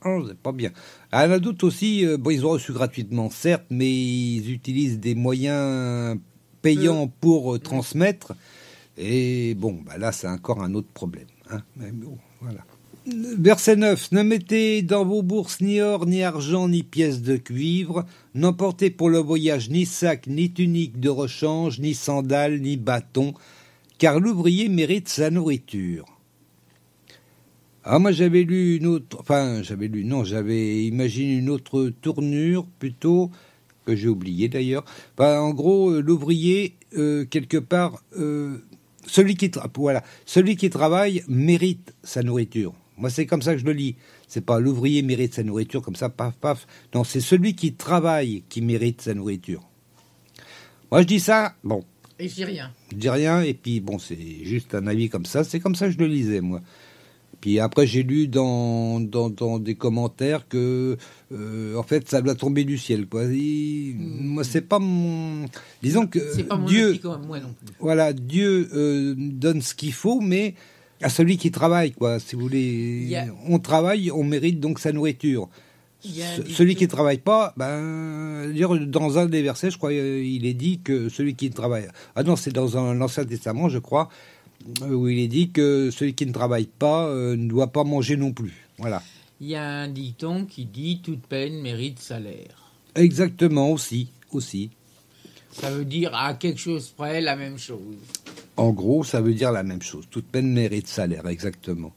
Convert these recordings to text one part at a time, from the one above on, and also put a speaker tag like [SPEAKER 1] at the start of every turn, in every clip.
[SPEAKER 1] Oh, c'est pas bien. Il y en a d'autres aussi, ils ont reçu gratuitement, certes, mais ils utilisent des moyens payants pour transmettre. Et bon, là, c'est encore un autre problème. Hein. Mais bon, voilà. Verset 9. Ne mettez dans vos bourses ni or, ni argent, ni pièces de cuivre. N'emportez pour le voyage ni sac, ni tunique de rechange, ni sandales, ni bâton, car l'ouvrier mérite sa nourriture. Ah, moi, j'avais lu une autre... Enfin, j'avais imaginé une autre tournure, plutôt, que j'ai oublié d'ailleurs. En gros, l'ouvrier, quelque part... Celui qui travaille mérite sa nourriture. Moi, c'est comme ça que je le lis. C'est pas l'ouvrier mérite sa nourriture, comme ça, paf, paf. Non, c'est celui qui travaille qui mérite sa nourriture. Moi, je dis ça, bon.
[SPEAKER 2] Et je dis rien.
[SPEAKER 1] Je dis rien, et puis, bon, c'est juste un avis comme ça. C'est comme ça que je le lisais, moi. Puis après, j'ai lu dans des commentaires que, en fait, ça doit tomber du ciel, quoi. Moi, c'est pas mon... Disons que
[SPEAKER 2] c'est pas mon
[SPEAKER 1] Dieu...
[SPEAKER 2] optique, moi non plus.
[SPEAKER 1] Voilà, Dieu donne ce qu'il faut, mais à celui qui travaille, quoi. Si vous voulez, on travaille, on mérite donc sa nourriture. Celui qui ne travaille pas, dans un des versets, je crois, il est dit que celui qui travaille... Ah non, c'est dans l'Ancien Testament, je crois, où il est dit que celui qui ne travaille pas ne doit pas manger non plus. Voilà.
[SPEAKER 2] Il y a un dicton qui dit « toute peine mérite salaire ».
[SPEAKER 1] Exactement, aussi.
[SPEAKER 2] Ça veut dire à quelque chose près la même chose.
[SPEAKER 1] En gros, ça veut dire la même chose. Toute peine mérite salaire, exactement.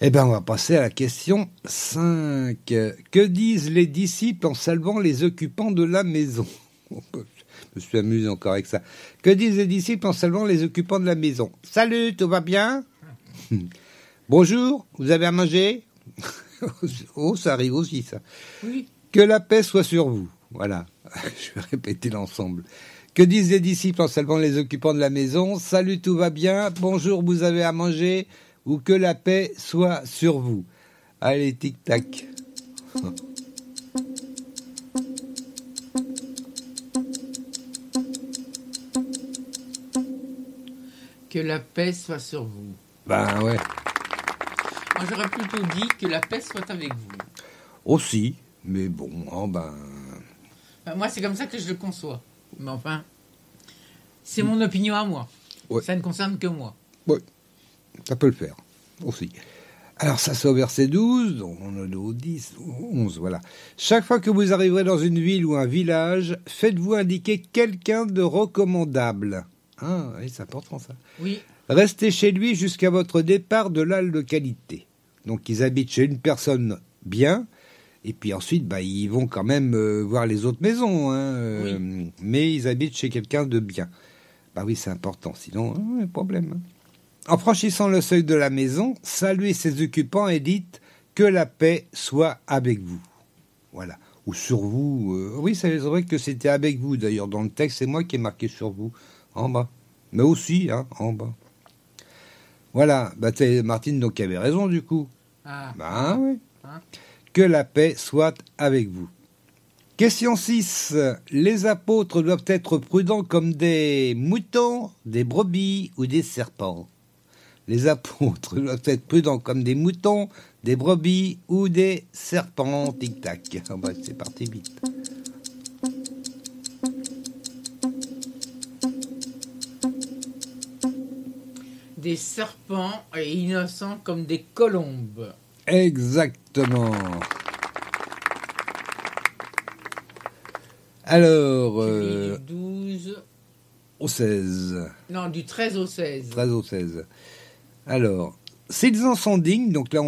[SPEAKER 1] Eh bien, on va passer à la question 5. Que disent les disciples en saluant les occupants de la maison? Je me suis amusé encore avec ça. Que disent les disciples en saluant les occupants de la maison? Salut, tout va bien? Bonjour, vous avez à manger? Oh, ça arrive aussi, ça.
[SPEAKER 2] Oui.
[SPEAKER 1] Que la paix soit sur vous. Voilà, je vais répéter l'ensemble. Que disent les disciples en saluant les occupants de la maison? Salut, tout va bien? Bonjour, vous avez à manger? Ou que la paix soit sur vous. Allez, tic-tac.
[SPEAKER 2] Que la paix soit sur vous.
[SPEAKER 1] Ben ouais.
[SPEAKER 2] Moi, j'aurais plutôt dit que la paix soit avec vous.
[SPEAKER 1] Aussi, mais bon,
[SPEAKER 2] moi, c'est comme ça que je le conçois. Mais enfin, c'est mon opinion à moi.
[SPEAKER 1] Ouais.
[SPEAKER 2] Ça ne concerne que moi.
[SPEAKER 1] Oui, ça peut le faire, aussi. Alors, ça, c'est au verset 12, on est au 10, au 11, voilà. Chaque fois que vous arriverez dans une ville ou un village, faites-vous indiquer quelqu'un de recommandable. Ah, oui, c'est important, ça.
[SPEAKER 2] Oui.
[SPEAKER 1] Restez chez lui jusqu'à votre départ de la localité. Donc, ils habitent chez une personne bien, et puis ensuite, ils vont quand même voir les autres maisons,
[SPEAKER 2] Oui.
[SPEAKER 1] Mais ils habitent chez quelqu'un de bien. Oui, c'est important, sinon, problème. En franchissant le seuil de la maison, saluez ses occupants et dites que la paix soit avec vous. Voilà. Ou sur vous. Oui, c'est vrai que c'était avec vous, d'ailleurs. Dans le texte, c'est moi qui ai marqué sur vous, en bas. Mais aussi, en bas. Voilà. C'est Martine, donc, qui avait raison, du coup.
[SPEAKER 2] Ah.
[SPEAKER 1] Oui. Que la paix soit avec vous. Question 6. Les apôtres doivent être prudents comme des moutons, des brebis ou des serpents. Les apôtres doivent être prudents comme des moutons, des brebis ou des serpents. Tic-tac. C'est parti vite.
[SPEAKER 2] Des serpents et innocents comme des colombes.
[SPEAKER 1] Exactement. Alors...
[SPEAKER 2] du 12...
[SPEAKER 1] au 16.
[SPEAKER 2] Non, du 13 au 16.
[SPEAKER 1] 13 au 16. Alors, s'ils en sont dignes, donc là,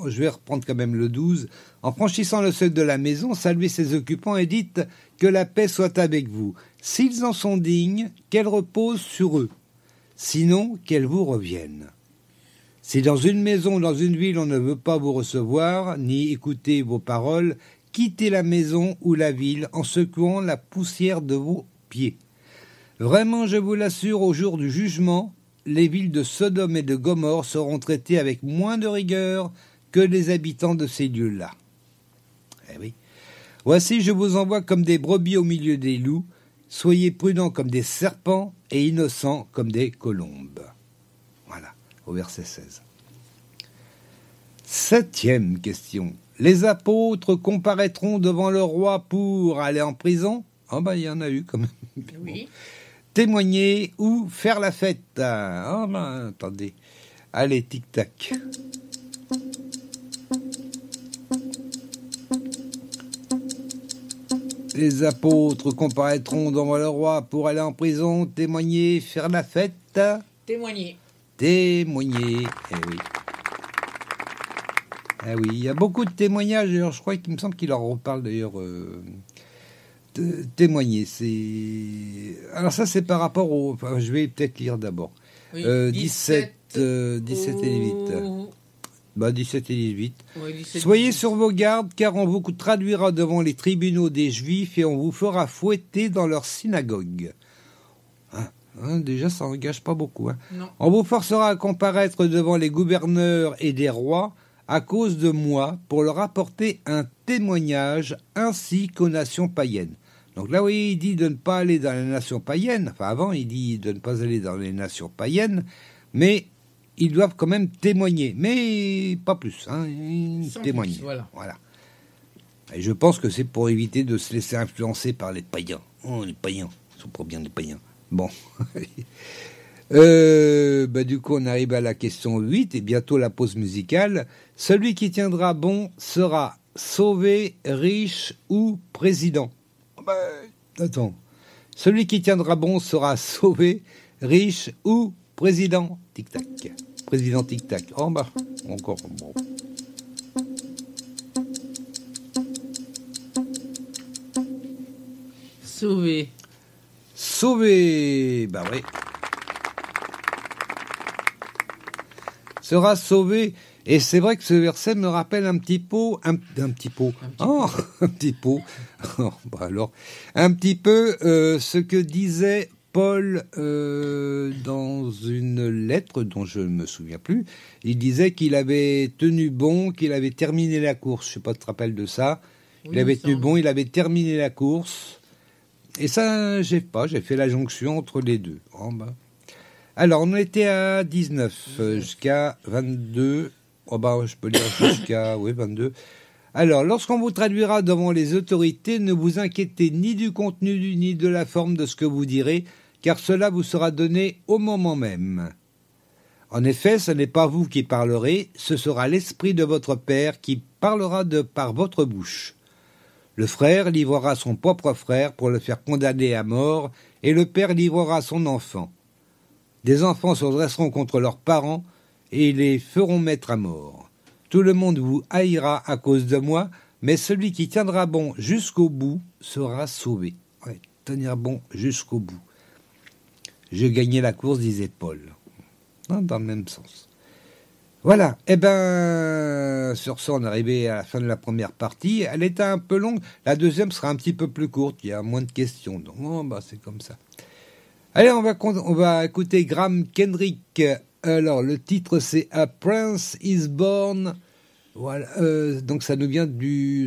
[SPEAKER 1] je vais reprendre quand même le 12. En franchissant le seuil de la maison, saluez ses occupants et dites que la paix soit avec vous. S'ils en sont dignes, qu'elle repose sur eux. Sinon, qu'elle vous revienne. Si dans une maison ou dans une ville on ne veut pas vous recevoir, ni écouter vos paroles, quittez la maison ou la ville en secouant la poussière de vos pieds. Vraiment, je vous l'assure, au jour du jugement, les villes de Sodome et de Gomorrhe seront traitées avec moins de rigueur que les habitants de ces lieux-là. Eh oui. Voici, je vous envoie comme des brebis au milieu des loups. Soyez prudents comme des serpents et innocents comme des colombes. Voilà, au verset 16. 7e question. Les apôtres comparaîtront devant le roi pour aller en prison. Ah il y en a eu quand même.
[SPEAKER 2] Oui.
[SPEAKER 1] Témoigner ou faire la fête. Attendez. Allez, tic-tac. Les apôtres comparaîtront devant le roi pour aller en prison, témoigner, faire la fête.
[SPEAKER 2] Témoigner.
[SPEAKER 1] Témoigner, eh oui. Ah oui, il y a beaucoup de témoignages, d'ailleurs, je crois qu'il me semble qu'il en reparle d'ailleurs. Témoigner, c'est... Alors ça, c'est par rapport au... Enfin, je vais peut-être lire d'abord.
[SPEAKER 2] Oui,
[SPEAKER 1] 17 et 18. 17 et 18.
[SPEAKER 2] Oui, 17,
[SPEAKER 1] Soyez
[SPEAKER 2] 18.
[SPEAKER 1] sur vos gardes, car on vous traduira devant les tribunaux des Juifs et on vous fera fouetter dans leur synagogue. Déjà, ça n'engage pas beaucoup.
[SPEAKER 2] Non.
[SPEAKER 1] On vous forcera à comparaître devant les gouverneurs et des rois à cause de moi pour leur apporter un témoignage ainsi qu'aux nations païennes. Donc là, oui, il dit de ne pas aller dans les nations païennes. Enfin, avant, il dit de ne pas aller dans les nations païennes, mais ils doivent quand même témoigner. Mais pas plus, témoigner.
[SPEAKER 2] Plus, voilà.
[SPEAKER 1] Et je pense que c'est pour éviter de se laisser influencer par les païens. Oh, les païens, ils sont pas bien les païens. Bon. Du coup, on arrive à la question 8 et bientôt la pause musicale. Celui qui tiendra bon sera sauvé, riche ou président. Attends. Celui qui tiendra bon sera sauvé, riche ou président. Tic-tac. Président tic-tac. Encore. Bon.
[SPEAKER 2] Sauvé.
[SPEAKER 1] Sauvé. Oui. Sera sauvé. Et c'est vrai que ce verset me rappelle un petit peu ce que disait Paul dans une lettre dont je ne me souviens plus. Il disait qu'il avait tenu bon, qu'il avait terminé la course. Je ne sais pas si tu te rappelles de ça.
[SPEAKER 2] Oui,
[SPEAKER 1] il avait tenu bon, il avait terminé la course. Et ça, j'ai fait la jonction entre les deux. Alors, on était à 19 jusqu'à 22. Je peux lire jusqu'à 22. Alors, lorsqu'on vous traduira devant les autorités, ne vous inquiétez ni du contenu ni de la forme de ce que vous direz, car cela vous sera donné au moment même. En effet, ce n'est pas vous qui parlerez, ce sera l'Esprit de votre Père qui parlera par votre bouche. Le frère livrera son propre frère pour le faire condamner à mort, et le père livrera son enfant. Des enfants se dresseront contre leurs parents, et ils les feront mettre à mort. Tout le monde vous haïra à cause de moi, mais celui qui tiendra bon jusqu'au bout sera sauvé. Tenir bon jusqu'au bout. J'ai gagné la course, disait Paul. Dans le même sens. Voilà. Sur ça, on est arrivé à la fin de la première partie. Elle était un peu longue. La deuxième sera un petit peu plus courte. Il y a moins de questions. Donc, c'est comme ça. Allez, on va écouter Graham Kendrick. Alors, le titre, c'est A Prince is Born. Voilà. Donc, ça nous vient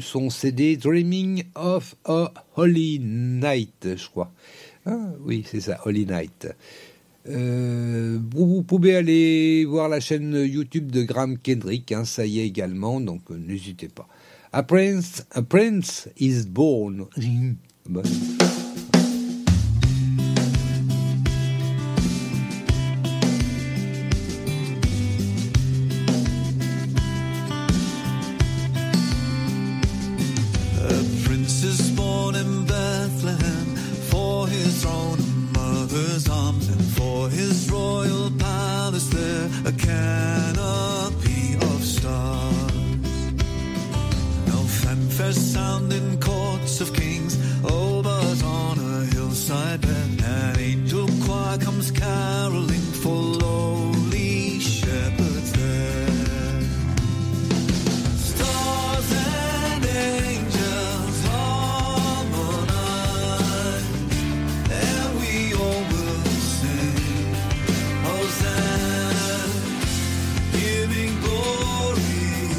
[SPEAKER 1] son CD Dreaming of a Holy Night, je crois. Oui, c'est ça, Holy Night. Vous pouvez aller voir la chaîne YouTube de Graham Kendrick, ça y est également, donc n'hésitez pas. A Prince is Born. Bon.
[SPEAKER 3] Sounding courts of kings, oh, but on a hillside there, an angel choir comes caroling for lowly shepherds there. Stars and angels harmonize, and we all will sing Hosanna, giving glory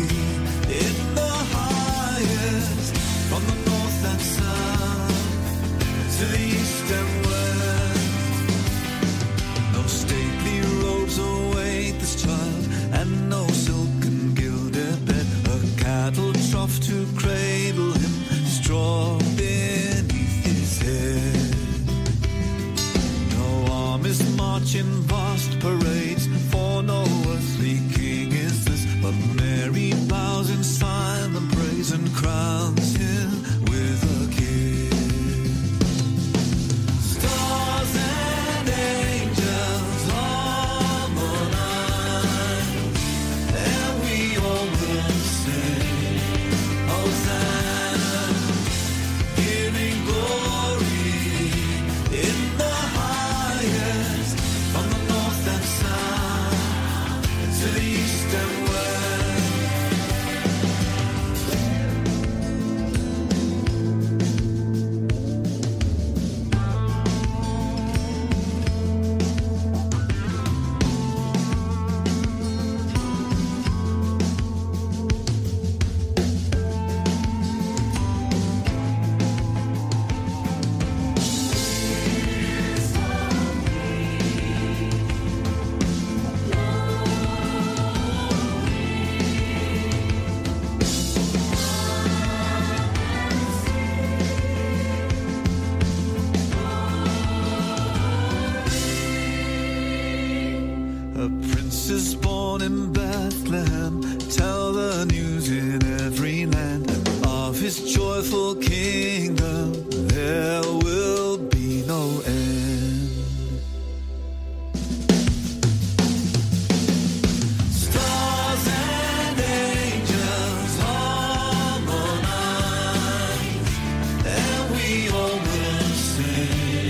[SPEAKER 3] in the highest, from the north and south to the east and west. off to cradle him, straw beneath his head. No armies march in vast parades, for no earthly king is this, but Mary bows in silent praise and crowns him with a kiss. Stars and angels harmonize, and we all will sing Hosanna, giving glory in the highest, from the north and south to the east and west. A prince is born in Bethlehem. Tell the news in every land of his joyful kingdom. There will be no end. Stars and angels harmonize, and we all will sing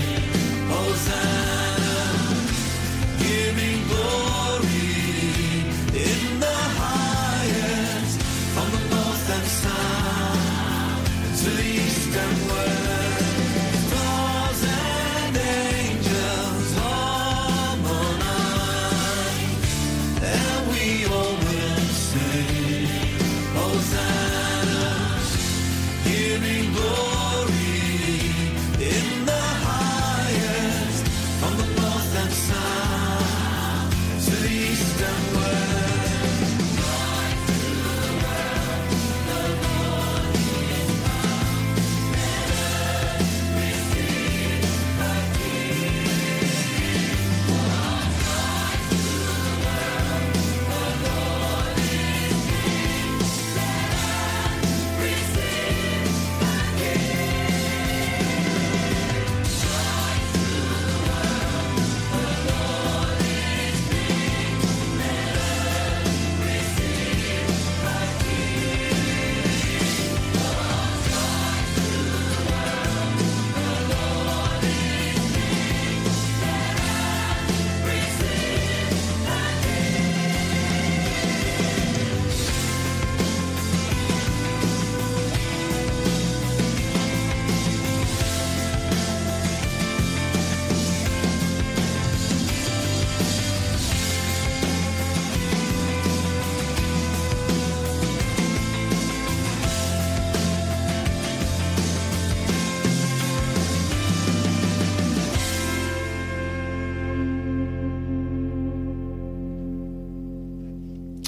[SPEAKER 3] Hosanna, giving glory in the highest, from the north and south to the east and west. Stars and angels harmonize, and we all will sing Hosanna, giving glory in the highest, from the north and south to the east and west.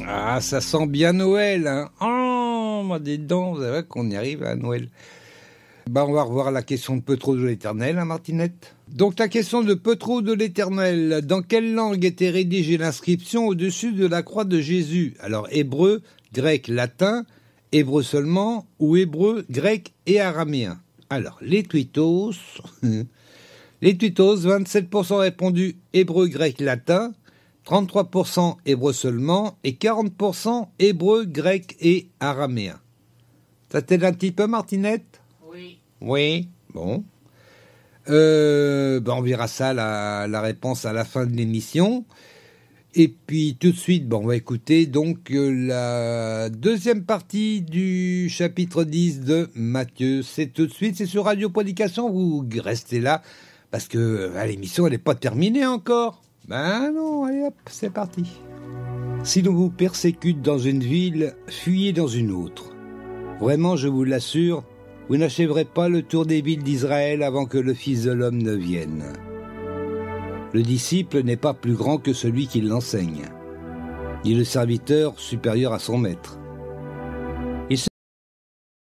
[SPEAKER 1] Ah, ça sent bien Noël, hein. Oh, moi, dis donc, c'est vrai qu'on y arrive à Noël. On va revoir la question de peu trop de l'Éternel, hein, Martinette. Donc, la question de peu trop de l'Éternel. Dans quelle langue était rédigée l'inscription au-dessus de la croix de Jésus? Alors, hébreu, grec, latin, hébreu seulement, ou hébreu, grec et araméen? Alors, les tweetos, 27% répondu hébreu, grec, latin, 33% hébreu seulement et 40% hébreu, grec et araméen. Ça t'aide un petit peu, Martinette?
[SPEAKER 2] Oui.
[SPEAKER 1] Oui, bon. On verra ça, la réponse à la fin de l'émission. Et puis tout de suite, on va écouter donc la deuxième partie du chapitre 10 de Matthieu. C'est tout de suite, c'est sur Radio Prédication, vous restez là, parce que l'émission elle n'est pas terminée encore. Ben non, allez hop, c'est parti. Si l'on vous persécute dans une ville, fuyez dans une autre. Vraiment, je vous l'assure, vous n'achèverez pas le tour des villes d'Israël avant que le Fils de l'homme ne vienne. Le disciple n'est pas plus grand que celui qui l'enseigne, ni le serviteur supérieur à son maître.